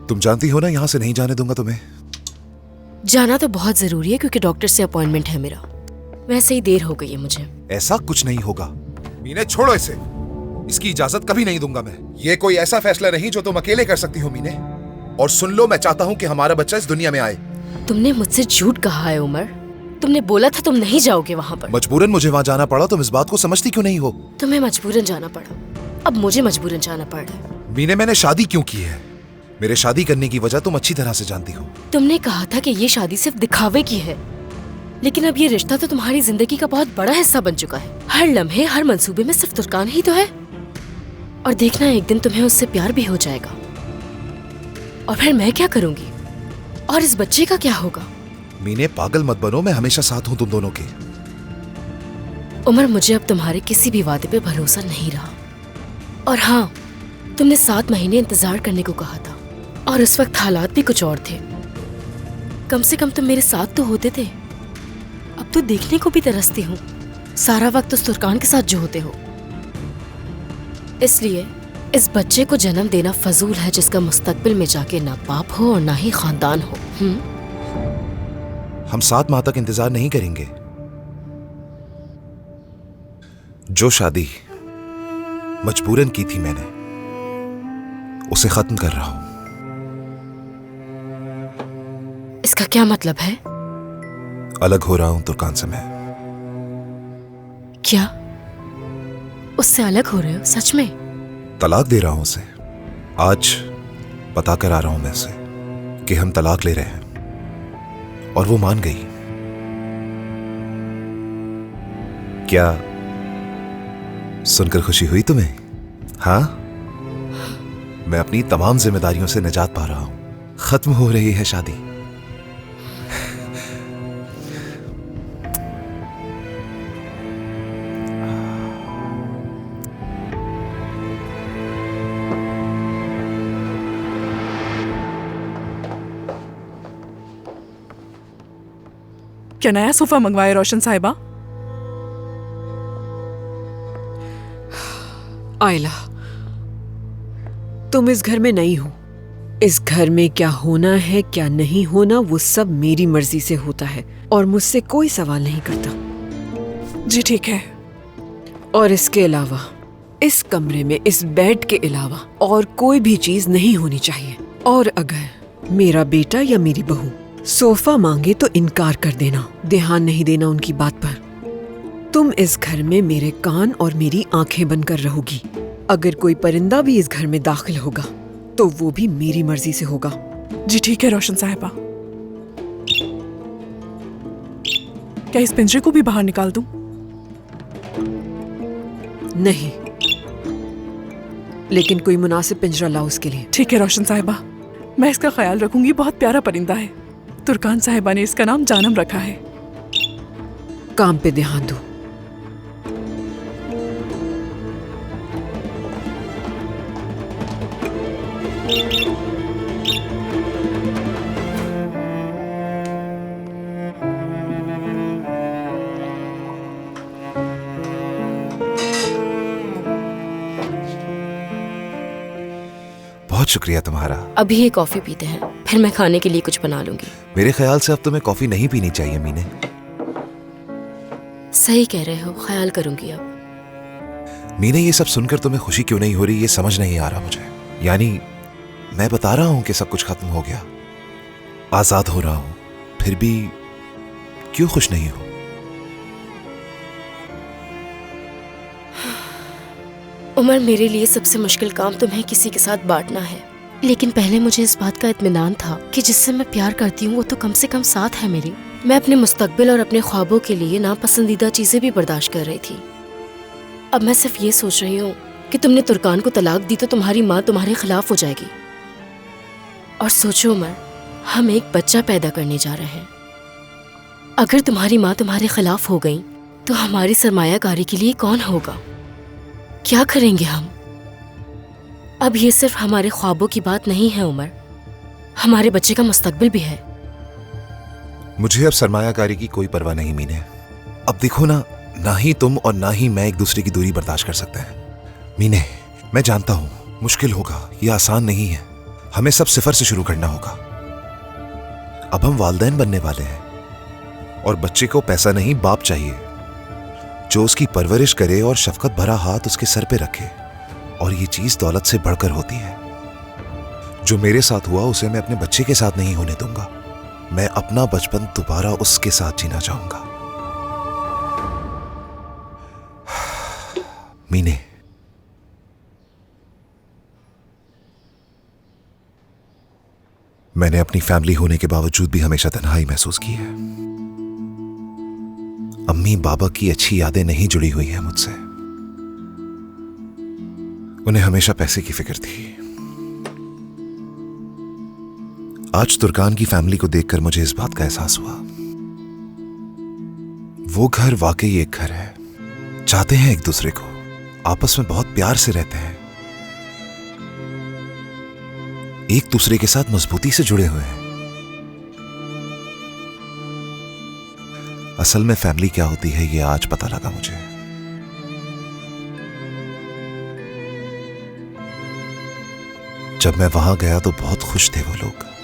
तुम जानती हो ना यहाँ से नहीं जाने दूंगा तुम्हें। जाना तो बहुत जरूरी है क्योंकि डॉक्टर से अपॉइंटमेंट है मेरा। वैसे ही देर हो गई है मुझे। ऐसा कुछ नहीं होगा मीने, छोड़ो इसे। इसकी इजाजत कभी नहीं दूंगा मैं। ये कोई ऐसा फैसला नहीं जो तुम अकेले कर सकती हो मीने। और सुन लो, मैं चाहता हूँ कि हमारा बच्चा इस दुनिया में आए। तुमने मुझसे झूठ कहा है उमर। तुमने बोला था तुम नहीं जाओगे वहाँ पर। मजबूरन मुझे वहाँ जाना पड़ा। तुम इस बात को समझती क्यों नहीं हो? तुम्हें मजबूरन जाना पड़ा, अब मुझे मजबूरन जाना पड़ रहा है। मीने, मैंने शादी क्यों की है? मेरे शादी करने की वजह तुम अच्छी तरह से जानती हो। तुमने कहा था कि ये शादी सिर्फ दिखावे की है, लेकिन अब ये रिश्ता तो तुम्हारी जिंदगी का बहुत बड़ा हिस्सा बन चुका है। हर लम्हे, हर मंसूबे में सिर्फ तुर्कान ही तो है। और देखना एक दिन तुम्हें उससे प्यार भी हो जाएगा। और फिर मैं क्या करूंगी? और इस बच्चे का क्या होगा? मीने, पागल मत बनो। मैं हमेशा साथ हूँ तुम दोनों के। उमर, मुझे अब तुम्हारे किसी भी वादे पे भरोसा नहीं रहा। और हाँ, तुमने 7 महीने इंतजार करने को कहा था और उस वक्त हालात भी कुछ और थे। कम से कम तुम मेरे साथ तो होते थे। अब तो देखने को भी तरसती हूँ सारा वक्त उस तुर्कान के साथ जो होते हो। इसलिए इस बच्चे को जन्म देना फजूल है जिसका मुस्तकबिल में जाके ना बाप हो और ना ही खानदान हो। हम 7 माह तक इंतजार नहीं करेंगे। जो शादी मजबूरन की थी मैंने, उसे खत्म कर रहा हूं। इसका क्या मतलब है? अलग हो रहा हूं तुर्कान से मैं। क्या? उससे अलग हो रहे हो? सच में? तलाक दे रहा हूं उसे। आज पता करा रहा हूं मैं उसे कि हम तलाक ले रहे हैं, और वो मान गई। क्या सुनकर खुशी हुई तुम्हें? हाँ, मैं अपनी तमाम जिम्मेदारियों से निजात पा रहा हूं। खत्म हो रही है शादी। क्या नया सोफा मंगवाया रोशन साहिबा? आयला, तुम इस घर में नई हो। इस घर में क्या होना है क्या नहीं होना वो सब मेरी मर्जी से होता है और मुझसे कोई सवाल नहीं करता। जी ठीक है। और इसके अलावा इस कमरे में इस बेड के अलावा और कोई भी चीज नहीं होनी चाहिए। और अगर मेरा बेटा या मेरी बहू सोफा मांगे तो इनकार कर देना, ध्यान नहीं देना उनकी बात पर। तुम इस घर में मेरे कान और मेरी आंखें बनकर रहोगी। अगर कोई परिंदा भी इस घर में दाखिल होगा तो वो भी मेरी मर्जी से होगा। जी ठीक है रोशन साहिबा। क्या इस पिंजरे को भी बाहर निकाल दूं? नहीं, लेकिन कोई मुनासिब पिंजरा लाओ उसके लिए। ठीक है रोशन साहिबा, मैं इसका ख्याल रखूंगी। बहुत प्यारा परिंदा है। तुर्कान साहिबा ने इसका नाम जानम रखा है। काम पे ध्यान दो। बहुत शुक्रिया तुम्हारा। अभी ये कॉफी पीते हैं, फिर मैं खाने के लिए कुछ बना लूंगी। मेरे ख्याल से अब तुम्हें कॉफी नहीं पीनी चाहिए मीने। सही कह रहे हो, ख्याल करूंगी अब। मीने, ये सब सुनकर तुम्हें खुशी क्यों नहीं हो रही, ये समझ नहीं आ रहा मुझे। यानी मैं बता रहा हूं कि सब कुछ खत्म हो गया, आजाद हो रहा हूं, फिर भी क्यों खुश नहीं हो? उमर, मेरे लिए सबसे मुश्किल काम तुम्हें किसी के साथ बांटना है। लेकिन पहले मुझे इस बात का इत्मीनान था कि जिससे मैं प्यार करती हूँ वो तो कम से कम साथ है मेरी। मैं अपने मुस्तकबिल और अपने ख्वाबों के लिए नापसंदीदा चीजें भी बर्दाश्त कर रही थी। अब मैं सिर्फ ये सोच रही हूँ कि तुमने तुर्कान को तलाक दी तो तुम्हारी माँ तुम्हारे खिलाफ हो जाएगी। और सोचो उमर, हम एक बच्चा पैदा करने जा रहे हैं। अगर तुम्हारी माँ तुम्हारे खिलाफ हो गई तो हमारी सरमायाकारी के लिए कौन होगा? क्या करेंगे हम? अब ये सिर्फ हमारे ख्वाबों की बात नहीं है उमर, हमारे बच्चे का मुस्तकबिल भी है। मुझे अब सरमायाकारी की कोई परवाह नहीं मीने। अब देखो ना, ना ही तुम और ना ही मैं एक दूसरे की दूरी बर्दाश्त कर सकते हैं। मीने, मैं जानता हूं मुश्किल होगा, ये आसान नहीं है। हमें सब सिफर से शुरू करना होगा। अब हम वालिदैन बनने वाले हैं और बच्चे को पैसा नहीं बाप चाहिए जो उसकी परवरिश करे और शफकत भरा हाथ उसके सर पे रखे। और ये चीज दौलत से बढ़कर होती है। जो मेरे साथ हुआ उसे मैं अपने बच्चे के साथ नहीं होने दूंगा। मैं अपना बचपन दोबारा उसके साथ जीना चाहूंगा। मीने, मैंने अपनी फैमिली होने के बावजूद भी हमेशा तन्हाई महसूस की है। अम्मी बाबा की अच्छी यादें नहीं जुड़ी हुई है मुझसे। उन्हें हमेशा पैसे की फिक्र थी। आज तुर्कान की फैमिली को देखकर मुझे इस बात का एहसास हुआ। वो घर वाकई एक घर है। चाहते हैं एक दूसरे को, आपस में बहुत प्यार से रहते हैं, एक दूसरे के साथ मजबूती से जुड़े हुए हैं। असल में फैमिली क्या होती है ये आज पता लगा मुझे। जब मैं वहां गया तो बहुत खुश थे वो लोग।